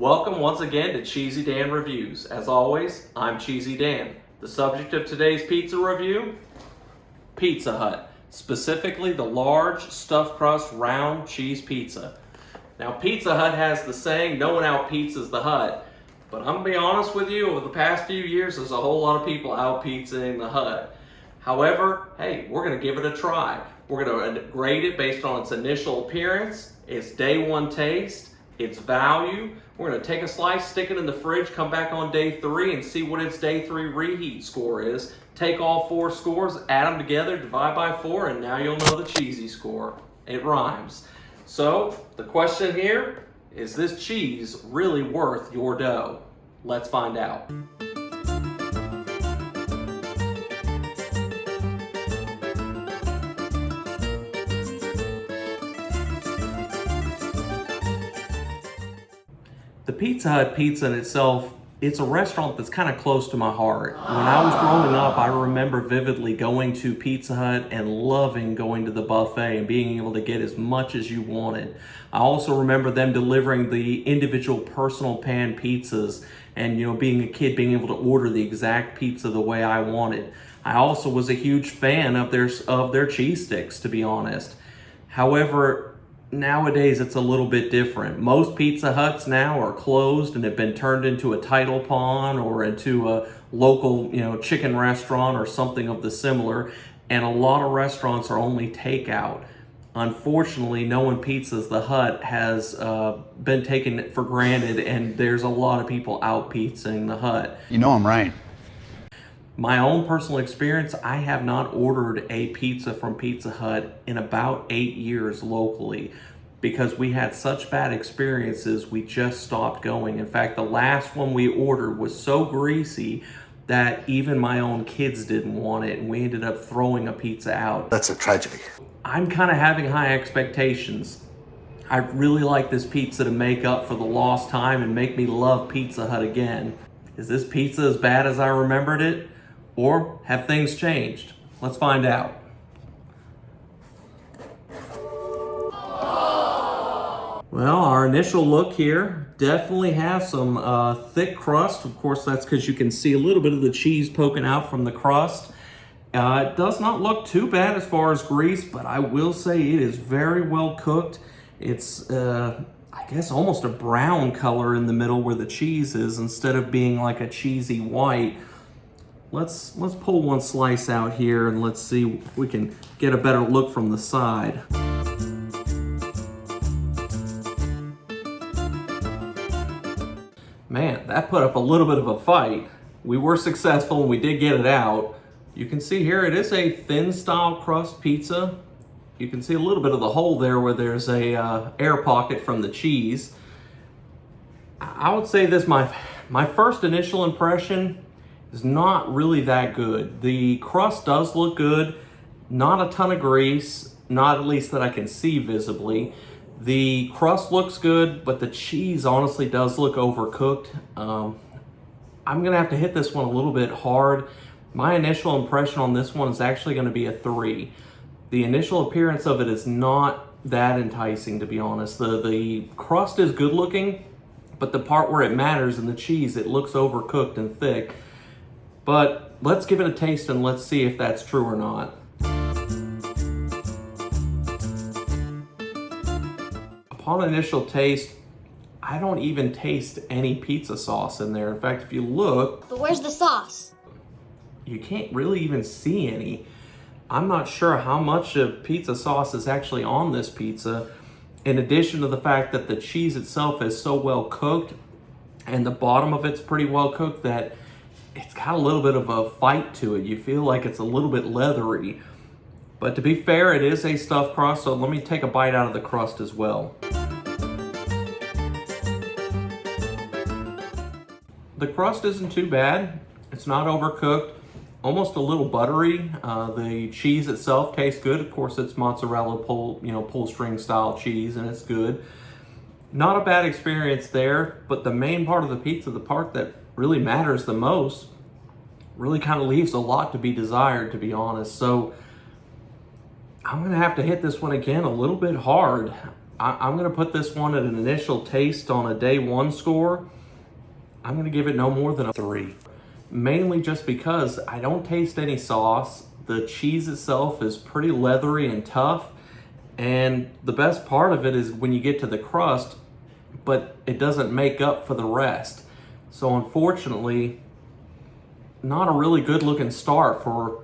Welcome once again to Cheesy Dan Reviews. As always, I'm Cheesy Dan. The subject of today's pizza review, Pizza Hut, specifically the large stuffed crust round cheese pizza. Now Pizza Hut has the saying, no one out pizzas the Hut, but I'm gonna be honest with you, over the past few years there's a whole lot of people out pizzaing the Hut. However, hey, we're gonna give it a try. We're gonna grade it based on its initial appearance, its day one taste, its value. We're gonna take a slice, stick it in the fridge, come back on day 3 and see what its day 3 reheat score is. Take all 4 scores, add them together, divide by 4, and now you'll know the cheesy score. It rhymes. So the question here, is this cheese really worth your dough? Let's find out. The Pizza Hut pizza in itself, it's a restaurant that's kind of close to my heart. When I was growing up, I remember vividly going to Pizza Hut and loving going to the buffet and being able to get as much as you wanted. I also remember them delivering the individual personal pan pizzas and, being a kid, being able to order the exact pizza the way I wanted. I also was a huge fan of their cheese sticks, to be honest. However, nowadays it's a little bit different. Most Pizza Huts now are closed and have been turned into a title pawn or into a local, chicken restaurant or something of the similar. And a lot of restaurants are only takeout. Unfortunately, no one pizzas the Hut has been taken for granted, and there's a lot of people out pizzaing the Hut. You know I'm right. My own personal experience, I have not ordered a pizza from Pizza Hut in about 8 years locally because we had such bad experiences, we just stopped going. In fact, the last one we ordered was so greasy that even my own kids didn't want it, and we ended up throwing a pizza out. That's a tragedy. I'm kind of having high expectations. I really like this pizza to make up for the lost time and make me love Pizza Hut again. Is this pizza as bad as I remembered it? Or have things changed? Let's find out. Well, our initial look here definitely has some thick crust. Of course, that's because you can see a little bit of the cheese poking out from the crust. It does not look too bad as far as grease, but I will say it is very well cooked. It's, I guess, almost a brown color in the middle where the cheese is instead of being like a cheesy white. Let's pull one slice out here and let's see if we can get a better look from the side. Man, that put up a little bit of a fight. We were successful and we did get it out. You can see here it is a thin style crust pizza. You can see a little bit of the hole there where there's a air pocket from the cheese. I would say this, my first initial impression is not really that good. The crust does look good, not a ton of grease, not at least that I can see visibly. The crust looks good, but the cheese honestly does look overcooked. I'm gonna have to hit this one a little bit hard. My initial impression on this one is actually gonna be a 3. The initial appearance of it is not that enticing, to be honest. The crust is good looking, but the part where it matters in the cheese, it looks overcooked and thick. But let's give it a taste and let's see if that's true or not. Upon initial taste, I don't even taste any pizza sauce in there. In fact, if you look... But where's the sauce? You can't really even see any. I'm not sure how much of pizza sauce is actually on this pizza, in addition to the fact that the cheese itself is so well cooked and the bottom of it's pretty well cooked that it's got a little bit of a fight to it. You feel like it's a little bit leathery. But to be fair, it is a stuffed crust, so let me take a bite out of the crust as well. The crust isn't too bad. It's not overcooked. Almost a little buttery. The cheese itself tastes good. Of course, it's mozzarella pull string style cheese, and it's good. Not a bad experience there, but the main part of the pizza, the part that really matters the most, really kind of leaves a lot to be desired, to be honest. So I'm gonna have to hit this one again a little bit hard. I'm gonna put this one at an initial taste on a day 1 score. I'm gonna give it no more than a 3. Mainly just because I don't taste any sauce. The cheese itself is pretty leathery and tough. And the best part of it is when you get to the crust, but it doesn't make up for the rest. So unfortunately, not a really good looking start for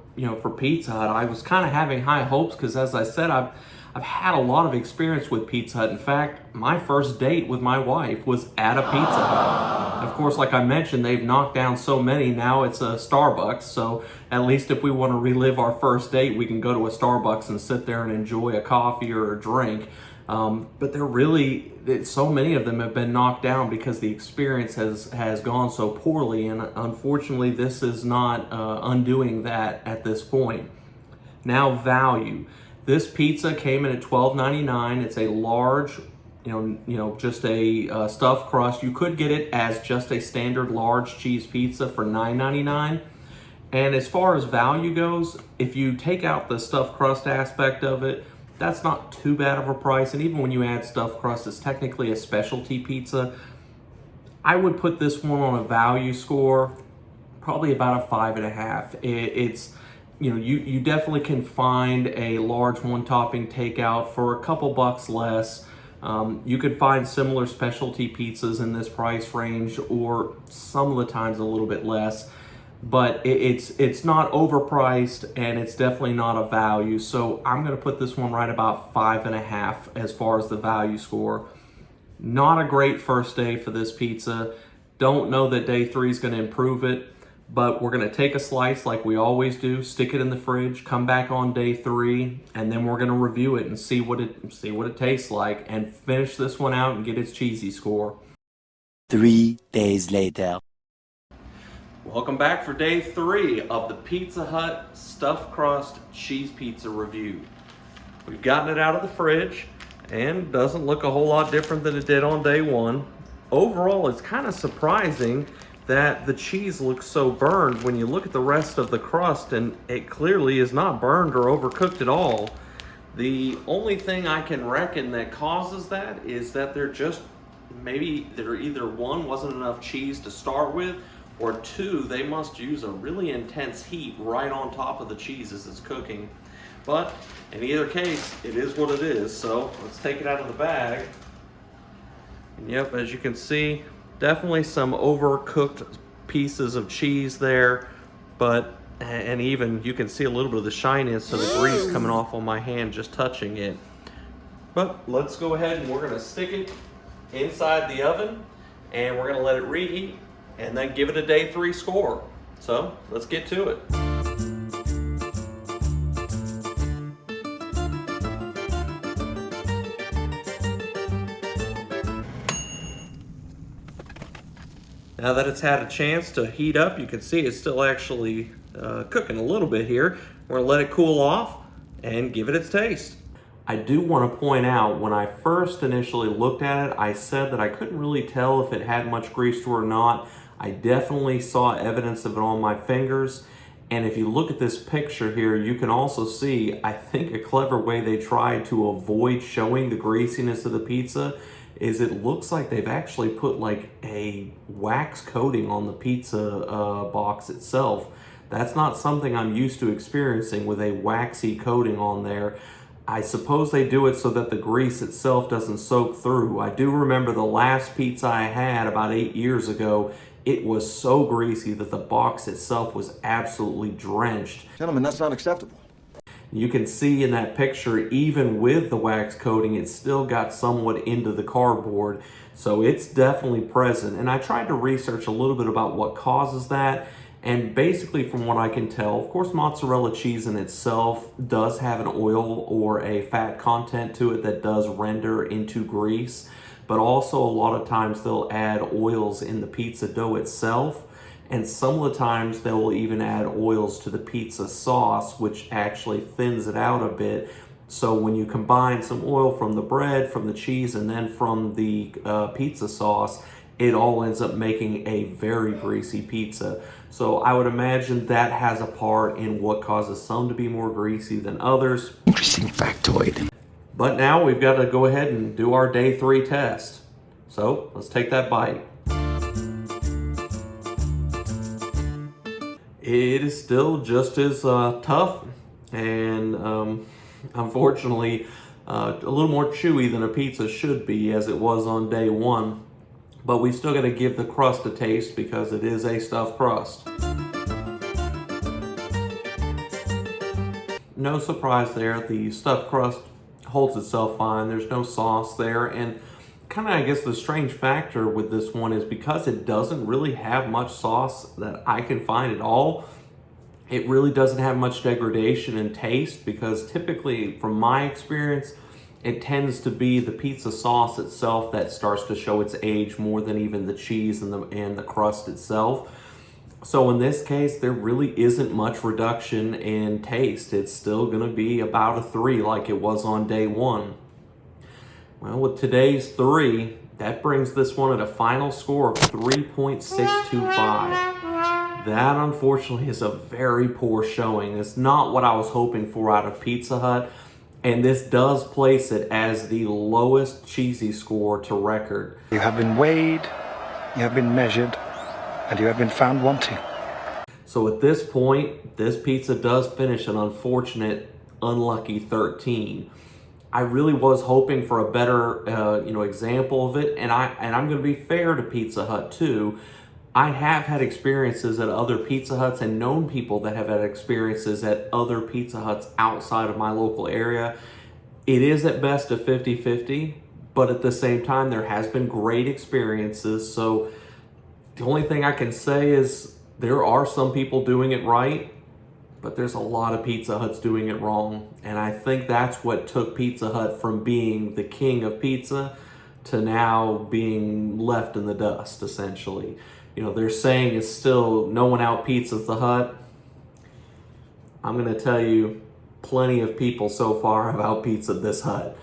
Pizza Hut. I was kind of having high hopes because, as I said, I've had a lot of experience with Pizza Hut. In fact, my first date with my wife was at a Pizza Hut. Of course, like I mentioned, they've knocked down so many, now it's a Starbucks. So at least if we want to relive our first date, we can go to a Starbucks and sit there and enjoy a coffee or a drink. But so many of them have been knocked down because the experience has gone so poorly. And unfortunately, this is not undoing that at this point. Now, value. This pizza came in at $12.99. It's a large, just a stuffed crust. You could get it as just a standard large cheese pizza for $9.99. And as far as value goes, if you take out the stuffed crust aspect of it, that's not too bad of a price. And even when you add stuffed crust, it's technically a specialty pizza. I would put this one on a value score, probably about a 5.5. It's you definitely can find a large one topping takeout for a couple bucks less. You could find similar specialty pizzas in this price range, or some of the times a little bit less. But it's not overpriced, and it's definitely not a value. So I'm going to put this one right about 5.5 as far as the value score. Not a great first day for this pizza. Don't know that day 3 is going to improve it, but we're going to take a slice like we always do, stick it in the fridge, come back on day 3, and then we're going to review it and see what it tastes like, and finish this one out and get its cheesy score. 3 days later. Welcome back for day 3 of the Pizza Hut Stuffed Crust Cheese Pizza review. We've gotten it out of the fridge, and doesn't look a whole lot different than it did on day 1. Overall, it's kind of surprising that the cheese looks so burned when you look at the rest of the crust, and it clearly is not burned or overcooked at all. The only thing I can reckon that causes that is that either 1, wasn't enough cheese to start with, or 2, they must use a really intense heat right on top of the cheese as it's cooking. But in either case, it is what it is. So let's take it out of the bag. And yep, as you can see, definitely some overcooked pieces of cheese there, and even you can see a little bit of the shininess of the grease coming off on my hand just touching it. But let's go ahead and we're gonna stick it inside the oven, and we're gonna let it reheat, and then give it a day 3 score. So let's get to it. Now that it's had a chance to heat up, you can see it's still actually cooking a little bit here. We're gonna let it cool off and give it its taste. I do want to point out, when I first initially looked at it, I said that I couldn't really tell if it had much grease to it or not. I definitely saw evidence of it on my fingers. And if you look at this picture here, you can also see, I think a clever way they tried to avoid showing the greasiness of the pizza is it looks like they've actually put like a wax coating on the pizza box itself. That's not something I'm used to experiencing, with a waxy coating on there. I suppose they do it so that the grease itself doesn't soak through. I do remember the last pizza I had about 8 years ago, it was so greasy that the box itself was absolutely drenched. Gentlemen, that's not acceptable. You can see in that picture, even with the wax coating, it still got somewhat into the cardboard. So it's definitely present. And I tried to research a little bit about what causes that. And basically, from what I can tell, of course, mozzarella cheese in itself does have an oil or a fat content to it that does render into grease. But also, a lot of times they'll add oils in the pizza dough itself. And some of the times they will even add oils to the pizza sauce, which actually thins it out a bit. So when you combine some oil from the bread, from the cheese, and then from the pizza sauce, it all ends up making a very greasy pizza. So I would imagine that has a part in what causes some to be more greasy than others. Interesting factoid. But now we've got to go ahead and do our day 3 test. So let's take that bite. It is still just as tough and unfortunately a little more chewy than a pizza should be, as it was on day 1. But we still got to give the crust a taste because it is a stuffed crust. No surprise there, the stuffed crust holds itself fine. There's no sauce there, and kind of, I guess, the strange factor with this one is because it doesn't really have much sauce that I can find at all. It really doesn't have much degradation in taste, because typically, from my experience, it tends to be the pizza sauce itself that starts to show its age more than even the cheese and the crust itself. So in this case, there really isn't much reduction in taste. It's still gonna be about a 3 like it was on day 1. Well, with today's 3, that brings this one at a final score of 3.625. That, unfortunately, is a very poor showing. It's not what I was hoping for out of Pizza Hut, and this does place it as the lowest cheesy score to record. You have been weighed, you have been measured, and you have been found wanting. So at this point, this pizza does finish an unfortunate, unlucky 13. I really was hoping for a better, example of it, and I'm going to be fair to Pizza Hut too. I have had experiences at other Pizza Huts and known people that have had experiences at other Pizza Huts outside of my local area. It is at best a 50-50, but at the same time, there has been great experiences. So the only thing I can say is there are some people doing it right, but there's a lot of Pizza Huts doing it wrong. And I think that's what took Pizza Hut from being the king of pizza to now being left in the dust, essentially. You know, they're saying it's still no one out pizzas the Hut. I'm gonna tell you, plenty of people so far have out pizzaed this Hut.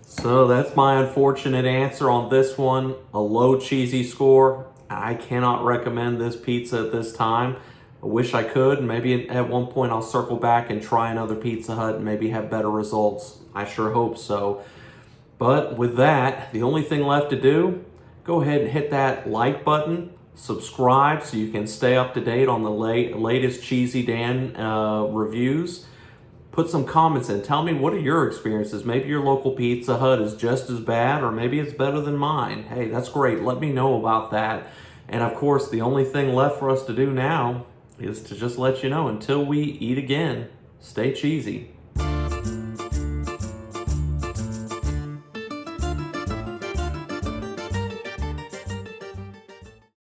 So that's my unfortunate answer on this one. A low cheesy score. I cannot recommend this pizza at this time. I wish I could. Maybe at one point I'll circle back and try another Pizza Hut and maybe have better results. I sure hope so. But with that, the only thing left to do, go ahead and hit that like button, subscribe so you can stay up to date on the latest Cheesy Dan reviews. Put some comments in. Tell me, what are your experiences? Maybe your local Pizza Hut is just as bad, or maybe it's better than mine. Hey, that's great. Let me know about that. And of course, the only thing left for us to do now is to just let you know, until we eat again, stay cheesy.